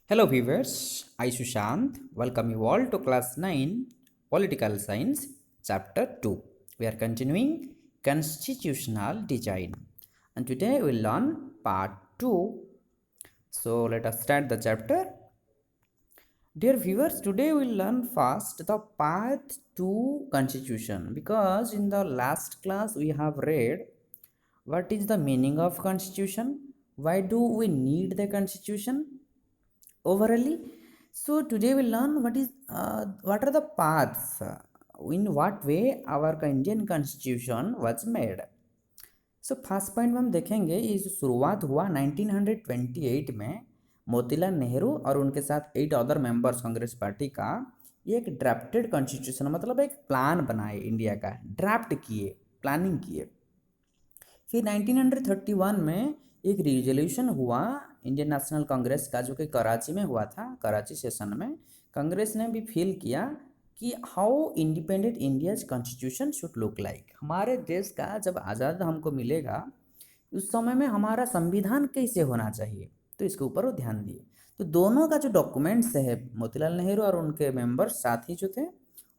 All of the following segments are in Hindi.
Hello viewers, I Sushant welcome you all to class 9 Political Science chapter 2. We are continuing constitutional design and today we will learn part 2. So let us start the chapter. Dear viewers, today we will learn first the path to constitution because in the last class we have read what is the meaning of constitution, why do we need the constitution overally. So today we learn what are the paths, in what way our Indian constitution was made. So first point में हम देखेंगे ये जो शुरुआत हुआ 1928 में मोतीलाल नेहरू और उनके साथ 8 अदर मेंबर्स कांग्रेस पार्टी का ये एक ड्राफ्टेड कॉन्स्टिट्यूशन मतलब एक प्लान बनाए इंडिया का, ड्राफ्ट किए, प्लानिंग किए। फिर 1931 में एक रिजोल्यूशन हुआ इंडियन नेशनल कांग्रेस का जो कि कराची में हुआ था। कराची सेशन में कांग्रेस ने भी फील किया कि how independent India's constitution should look like. हमारे देश का जब आज़ाद हमको मिलेगा उस समय में हमारा संविधान कैसे होना चाहिए, तो इसके ऊपर वो ध्यान दिए। तो दोनों का जो डॉक्यूमेंट्स है, मोतीलाल नेहरू और उनके मेंबर्स साथी जो थे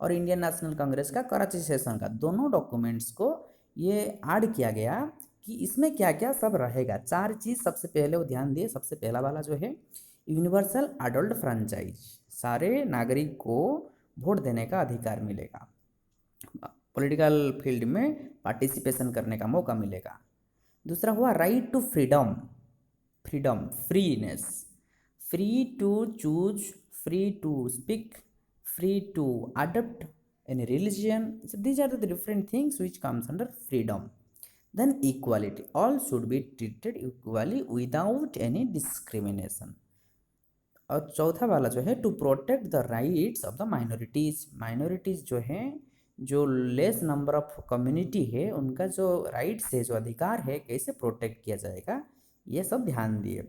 और इंडियन नेशनल कांग्रेस का कराची सेशन का, दोनों डॉक्यूमेंट्स को ये ऐड किया गया कि इसमें क्या क्या सब रहेगा। 4 चीज़ सबसे पहले वो ध्यान दिए। सबसे पहला वाला जो है यूनिवर्सल अडल्ट फ्रेंचाइज, सारे नागरिक को वोट देने का अधिकार मिलेगा, पॉलिटिकल फील्ड में पार्टिसिपेशन करने का मौका मिलेगा। दूसरा हुआ right to freedom, freedom freeness, free to choose, free to speak, free to adopt any religion. So these are the different things which comes under freedom. Then equality, all should be treated equally without any discrimination. और चौथा वाला जो है to protect the rights of the minorities, minorities जो हैं, जो लेस नंबर ऑफ कम्युनिटी है, उनका जो राइट्स है, जो अधिकार है, कैसे प्रोटेक्ट किया जाएगा, ये सब ध्यान दिए।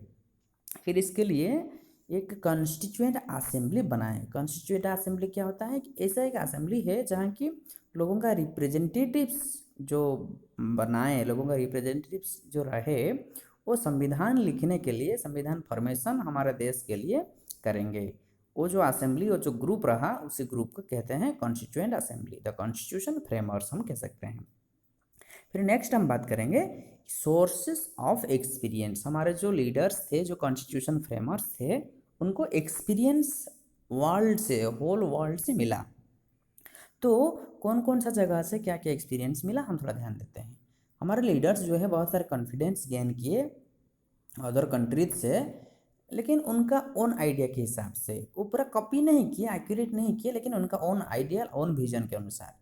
फिर इसके लिए एक कॉन्स्टिट्यूएंट असेंबली बनाए। कॉन्स्टिट्यूएंट असेंबली क्या होता है कि ऐसा एक असेंबली है जहाँ की लोगों का रिप्रेजेंटेटिव्स जो बनाए, लोगों का रिप्रेजेंटेटिव्स जो रहे, वो संविधान लिखने के लिए, संविधान फॉर्मेशन हमारे देश के लिए करेंगे। वो जो असेंबली, वो जो ग्रुप रहा, उसी ग्रुप को कहते हैं constituent assembly, the constitution frameworks हम कह सकते हैं। फिर नेक्स्ट हम बात करेंगे सोर्सेस ऑफ एक्सपीरियंस। हमारे जो लीडर्स थे, जो कॉन्स्टिट्यूशन फ्रेमवर्क्स थे, उनको एक्सपीरियंस वर्ल्ड से, होल वर्ल्ड से मिला। तो कौन कौन सा जगह से क्या क्या एक्सपीरियंस मिला, हम थोड़ा ध्यान देते हैं। हमारे लीडर्स जो है बहुत सारे कॉन्फिडेंस गेन किए अदर कंट्रीज से, लेकिन उनका ओन आइडिया के हिसाब से। वो पूरा कॉपी नहीं किया, एक्यूरेट नहीं किया, लेकिन उनका ओन आइडिया, ओन विजन के अनुसार।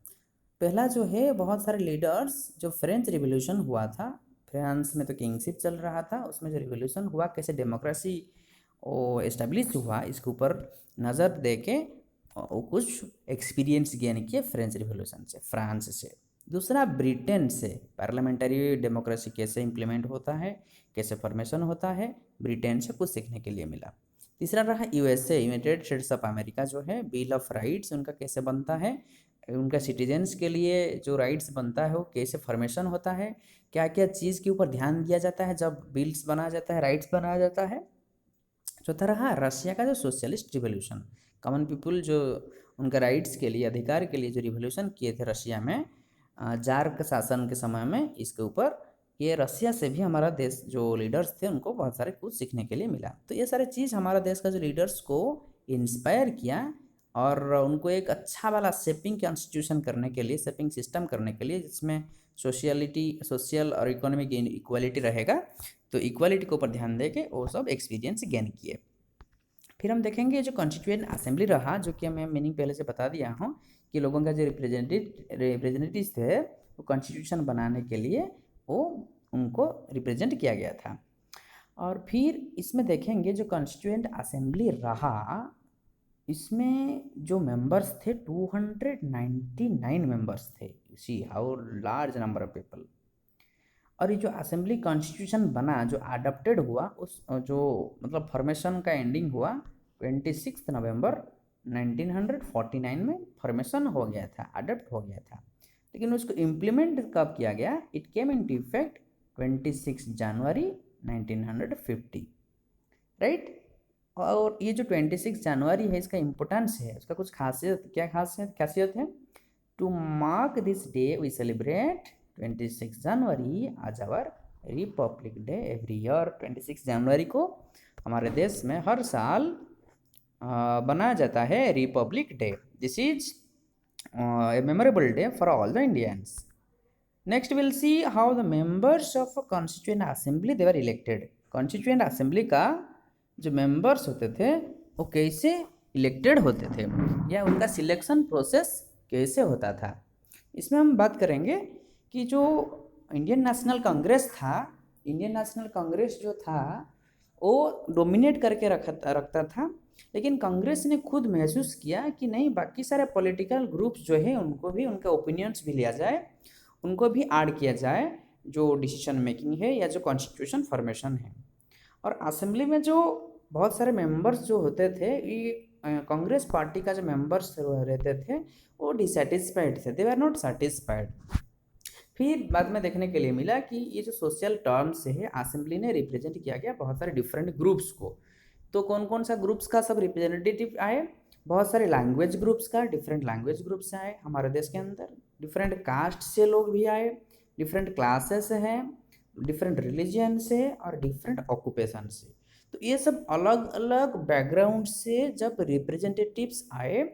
पहला जो है, बहुत सारे लीडर्स, जो फ्रेंच रिवॉल्यूशन हुआ था, फ्रांस में तो किंगशिप चल रहा था, उसमें जो रिवॉल्यूशन हुआ, कैसे डेमोक्रेसी वो एस्टेब्लिश हुआ, इसके ऊपर नज़र दे के वो कुछ एक्सपीरियंस गेन किए फ्रेंच रिवॉल्यूशन से, फ्रांस से। दूसरा ब्रिटेन से, पार्लियामेंट्री डेमोक्रेसी कैसे इम्प्लीमेंट होता है, कैसे फॉर्मेशन होता है, ब्रिटेन से कुछ सीखने के लिए मिला। तीसरा रहा USA, United states of America जो है, बिल ऑफ राइट्स उनका कैसे बनता है, उनका सिटीजन्स के लिए जो राइट्स बनता है वो कैसे फॉर्मेशन होता है, क्या क्या चीज़ के ऊपर ध्यान दिया जाता है जब बिल्स बनाया जाता है, राइट्स बनाया जाता है। चौथा रहा रशिया का जो सोशलिस्ट रिवॉल्यूशन, कॉमन पीपल जो उनका राइट्स के लिए, अधिकार के लिए जो रिवॉल्यूशन किए थे रशिया में जार के शासन के समय में, इसके ऊपर ये रशिया से भी हमारा देश जो लीडर्स थे उनको बहुत सारे कुछ सीखने के लिए मिला। तो ये सारे चीज़ हमारा देश का जो लीडर्स को इंस्पायर किया और उनको एक अच्छा वाला शेपिंग कॉन्स्टिट्यूशन करने के लिए, शेपिंग सिस्टम करने के लिए, जिसमें सोशल और इकोनॉमिक इक्वालिटी रहेगा, तो इक्वालिटी के ऊपर ध्यान दे के वो सब एक्सपीरियंस गेन किए। फिर हम देखेंगे जो कॉन्स्टिट्यूएंट असेंबली रहा, जो कि मैं मीनिंग पहले से बता दिया हूँ कि लोगों का जो रिप्रेजेंटेटिव थे, वो कॉन्स्टिट्यूशन बनाने के लिए वो उनको रिप्रेजेंट किया गया था। और फिर इसमें देखेंगे जो कॉन्स्टिट्यूएंट असेंबली रहा, इसमें जो मेंबर्स थे 299 मेंबर्स थे। See how large number of people. और ये जो असेंबली कॉन्स्टिट्यूशन बना, जो अडॉप्टेड हुआ, उस जो मतलब फॉर्मेशन का एंडिंग हुआ 26 नवंबर 1949 में फॉर्मेशन हो गया था, अडॉप्ट हो गया था। लेकिन उसको इम्प्लीमेंट कब किया गया, it came into effect 26 January 1950, right. और ये जो 26 जनवरी है इसका इम्पोर्टेंस है, उसका कुछ खासियत, क्या खासियत है? To mark this day we celebrate 26 January as our republic day every year. 26 जनवरी को हमारे देश में हर साल बनाया जाता है republic day. This is a memorable day for all the Indians. Next we'll see how the members of a constituent assembly they were elected. Constituent assembly का जो members होते थे वो कैसे elected होते थे या उनका सिलेक्शन प्रोसेस कैसे होता था, इसमें हम बात करेंगे कि जो इंडियन नेशनल कांग्रेस था, इंडियन नेशनल कांग्रेस जो था वो डोमिनेट करके रखता था, लेकिन कांग्रेस ने खुद महसूस किया कि नहीं, बाकी सारे पॉलिटिकल ग्रुप्स जो है उनको भी, उनके ओपिनियंस भी लिया जाए, उनको भी ऐड किया जाए जो डिसीजन मेकिंग है या जो कॉन्स्टिट्यूशन फॉर्मेशन है। और असेंबली में जो बहुत सारे मेंबर्स जो होते थे, ये कांग्रेस पार्टी का जो मेंबर्स रहते थे वो डिसैटिस्फाइड थे, दे वर नॉट सेटिस्फाइड। फिर बाद में देखने के लिए मिला कि ये जो सोशल टर्म्स है असेंबली ने रिप्रेजेंट किया गया बहुत सारे डिफरेंट ग्रुप्स को। तो कौन कौन सा ग्रुप्स का सब रिप्रेजेंटेटिव आए? बहुत सारे लैंग्वेज ग्रुप्स का, डिफरेंट लैंग्वेज ग्रुप्स आए हमारे देश के अंदर, डिफरेंट कास्ट से लोग भी आए, डिफरेंट क्लासेस हैं, डिफरेंट रिलीजन से और डिफरेंट ऑक्यूपेशन से। तो ये सब अलग अलग बैकग्राउंड से जब रिप्रेजेंटेटिव्स आए,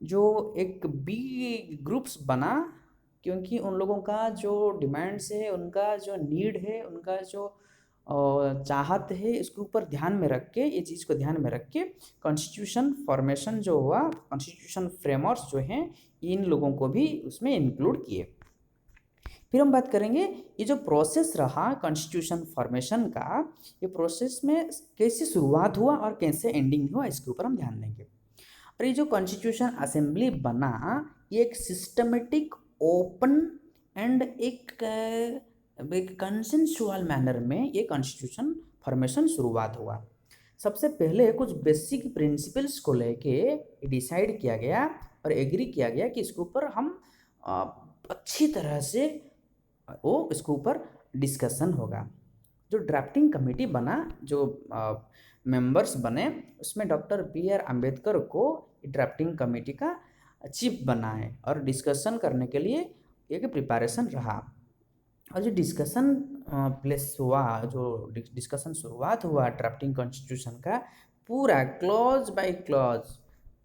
जो एक बिग ग्रुप्स बना, क्योंकि उन लोगों का जो डिमांड्स है, उनका जो नीड है, उनका जो चाहत है, इसके ऊपर ध्यान में रख के, ये चीज़ को ध्यान में रख के कॉन्स्टिट्यूशन फॉर्मेशन जो हुआ, कॉन्स्टिट्यूशन फ्रेमवर्क्स जो हैं, इन लोगों को भी उसमें इंक्लूड किए। फिर हम बात करेंगे ये जो प्रोसेस रहा कॉन्स्टिट्यूशन फॉर्मेशन का, ये प्रोसेस में कैसे शुरुआत हुआ और कैसे एंडिंग हुआ, इसके ऊपर हम ध्यान देंगे। और ये जो कॉन्स्टिट्यूशन असेंबली बना, ये एक सिस्टमेटिक, ओपन एंड एक कंसेंसुअल मैनर में ये कॉन्स्टिट्यूशन फॉर्मेशन शुरुआत हुआ। सबसे पहले कुछ बेसिक प्रिंसिपल्स को लेके डिसाइड किया गया और एग्री किया गया कि इसके ऊपर हम अच्छी तरह से वो इसके ऊपर डिस्कशन होगा। जो ड्राफ्टिंग कमेटी बना, जो मेंबर्स बने, उसमें डॉक्टर बी.आर. अम्बेडकर को ड्राफ्टिंग कमेटी का चीफ बना है और डिस्कशन करने के लिए एक प्रिपरेशन रहा। और जो डिस्कशन प्लेस हुआ, जो डिस्कशन शुरुआत हुआ ड्राफ्टिंग कॉन्स्टिट्यूशन का, पूरा क्लॉज बाय क्लॉज,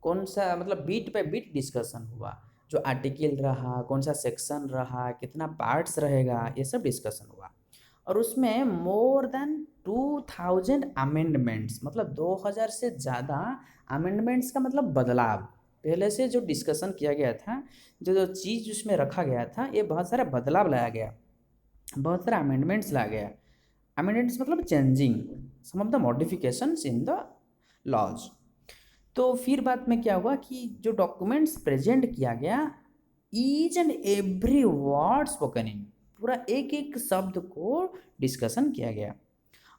कौन सा मतलब बीट बाय बीट डिस्कशन हुआ, जो आर्टिकल रहा, कौन सा सेक्शन रहा, कितना पार्ट्स रहेगा, ये सब डिस्कशन हुआ। और उसमें मोर देन 2000 अमेंडमेंट्स, मतलब 2000 से ज़्यादा अमेंडमेंट्स का मतलब बदलाव, पहले से जो डिस्कशन किया गया था, जो चीज़ उसमें रखा गया था, ये बहुत सारा बदलाव लाया गया, बहुत सारे अमेंडमेंट्स लाया गया। अमेंडमेंट्स मतलब changing some of the modifications in the laws. तो फिर बाद में क्या हुआ कि जो डॉक्यूमेंट्स प्रेजेंट किया गया, each and every word spoken in, पूरा एक एक शब्द को डिस्कशन किया गया।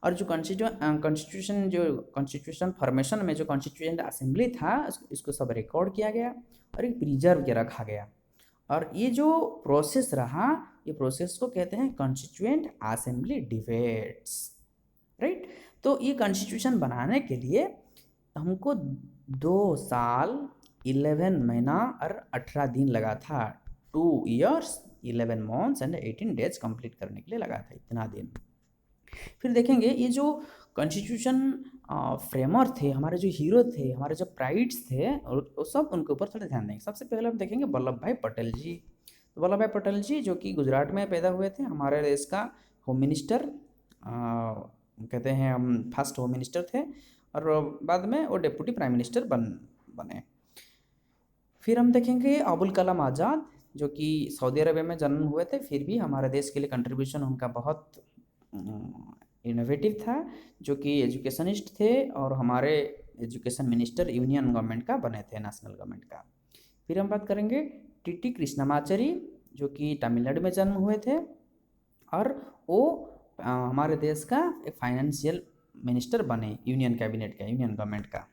और जो कॉन्स्टिट्यूशन जो कॉन्स्टिट्यूशन फॉर्मेशन में जो कॉन्स्टिट्यूएंट असेंबली था, इसको सब रिकॉर्ड किया गया और एक प्रिजर्व के रखा गया। और ये जो प्रोसेस रहा, ये प्रोसेस को कहते हैं कॉन्स्टिट्यूएंट असेंबली डिबेट्स, राइट। तो ये कॉन्स्टिट्यूशन बनाने के लिए हमको 2 साल 11 महीना और 18 दिन लगा था, 2 years 11 months and 18 days complete करने के लिए लगा था, इतना दिन। फिर देखेंगे ये जो कॉन्स्टिट्यूशन फ्रेमर थे, हमारे जो हीरो थे, हमारे जो प्राइड्स थे, और वो सब उनके ऊपर थोड़ा ध्यान देंगे। सबसे पहले हम देखेंगे वल्लभ भाई पटेल जी। तो वल्लभ भाई पटेल जी जो कि गुजरात में पैदा हुए थे, हमारे देश का होम मिनिस्टर कहते हैं, हम फर्स्ट होम मिनिस्टर थे, और बाद में वो डिप्टी प्राइम मिनिस्टर बने। फिर हम देखेंगे अबुल कलाम आज़ाद, जो कि सऊदी अरबिया में जन्म हुए थे, फिर भी हमारे देश के लिए कंट्रीब्यूशन उनका बहुत इनोवेटिव था, जो कि एजुकेशनिस्ट थे और हमारे एजुकेशन मिनिस्टर यूनियन गवर्नमेंट का बने थे, नेशनल गवर्नमेंट का। फिर हम बात करेंगे टी.टी. कृष्णमाचारी, जो कि तमिलनाडु में जन्म हुए थे, और वो हमारे देश का एक फाइनेंशियल मिनिस्टर बने, यूनियन कैबिनेट का, यूनियन गवर्नमेंट का।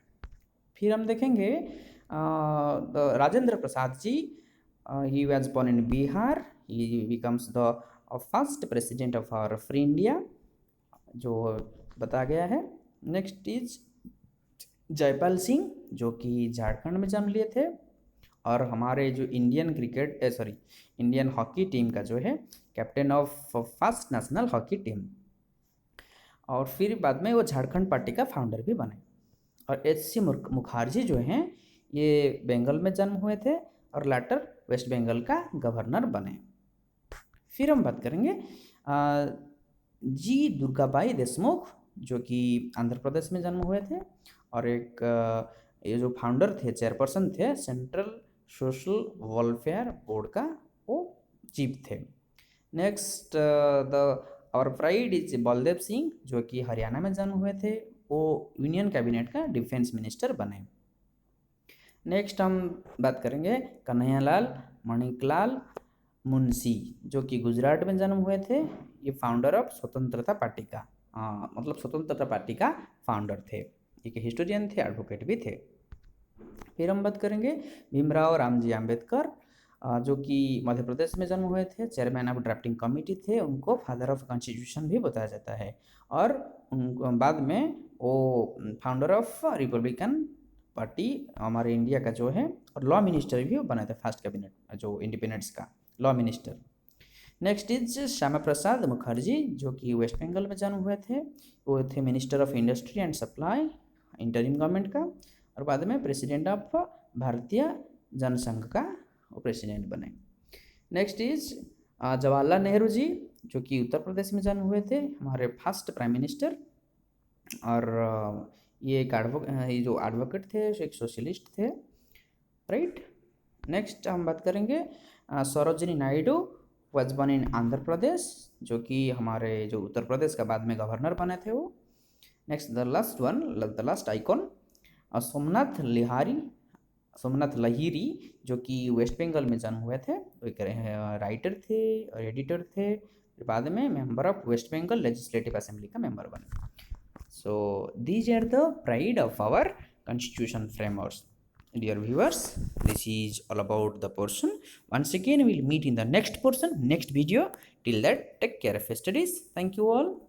फिर हम देखेंगे Rajendra Prasad ji, he was born in Bihar, he becomes the first president of our free India, जो बताया गया है। नेक्स्ट इज जयपाल सिंह जो कि झारखंड में जन्म लिए थे, और हमारे जो इंडियन हॉकी टीम का जो है captain of first national hockey team. और फिर बाद में वो झारखंड पार्टी का फाउंडर भी बने। और एच.सी. मुखर्जी जो हैं ये बंगाल में जन्म हुए थे और लेटर वेस्ट बंगाल का गवर्नर बने। फिर हम बात करेंगे जी दुर्गाबाई देशमुख जो कि आंध्र प्रदेश में जन्म हुए थे, और एक ये जो फाउंडर थे, चेयरपर्सन थे सेंट्रल सोशल वेलफेयर बोर्ड का, वो चीफ थे। नेक्स्ट और प्राइड इज बलदेव सिंह जो कि हरियाणा में जन्म हुए थे, वो यूनियन कैबिनेट का डिफेंस मिनिस्टर बने। नेक्स्ट हम बात करेंगे कन्हैयालाल मणिकलाल मुंशी जो कि गुजरात में जन्म हुए थे। ये फाउंडर ऑफ स्वतंत्रता पार्टी का मतलब स्वतंत्रता पार्टी का फाउंडर थे। एक हिस्टोरियन थे, एडवोकेट भी थे। फिर हम बात करेंगे भीमराव रामजी आम्बेडकर जो कि मध्य प्रदेश में जन्म हुए थे, चेयरमैन ऑफ ड्राफ्टिंग कमेटी थे, उनको फादर ऑफ कॉन्स्टिट्यूशन भी बताया जाता है। और बाद में वो फाउंडर ऑफ रिपब्लिकन पार्टी हमारे इंडिया का जो है, और लॉ मिनिस्टर भी बने थे, फर्स्ट कैबिनेट जो इंडिपेंडेंस का law minister. Next is Shyama Prasad Mukherjee जो कि वेस्ट बंगाल में जन्म हुए थे, वो थे minister of industry and supply interim government का, और बाद में प्रेसिडेंट ऑफ भारतीय जनसंघ का वो प्रेसिडेंट बने। नेक्स्ट इज जवाहरलाल नेहरू जी जो कि उत्तर प्रदेश में जन्म हुए थे, हमारे फर्स्ट प्राइम मिनिस्टर। और ये एक जो एडवोकेट थे, एक सोशलिस्ट थे, राइट। नेक्स्ट हम बात करेंगे Sarojini Naidu was born in Andhra Pradesh जो कि हमारे जो उत्तर प्रदेश का बाद में गवर्नर बने थे वो। Next the last icon Somnath Lahiri जो कि वेस्ट बंगाल में जन्म हुए थे, एक राइटर थे और एडिटर थे, बाद में member of West Bengal legislative assembly का मेंबर बने। So these are the pride of our constitution frameworks. Dear viewers, this is all about the portion. Once again, we will meet in the next portion, next video. Till that, take care of your studies. Thank you all.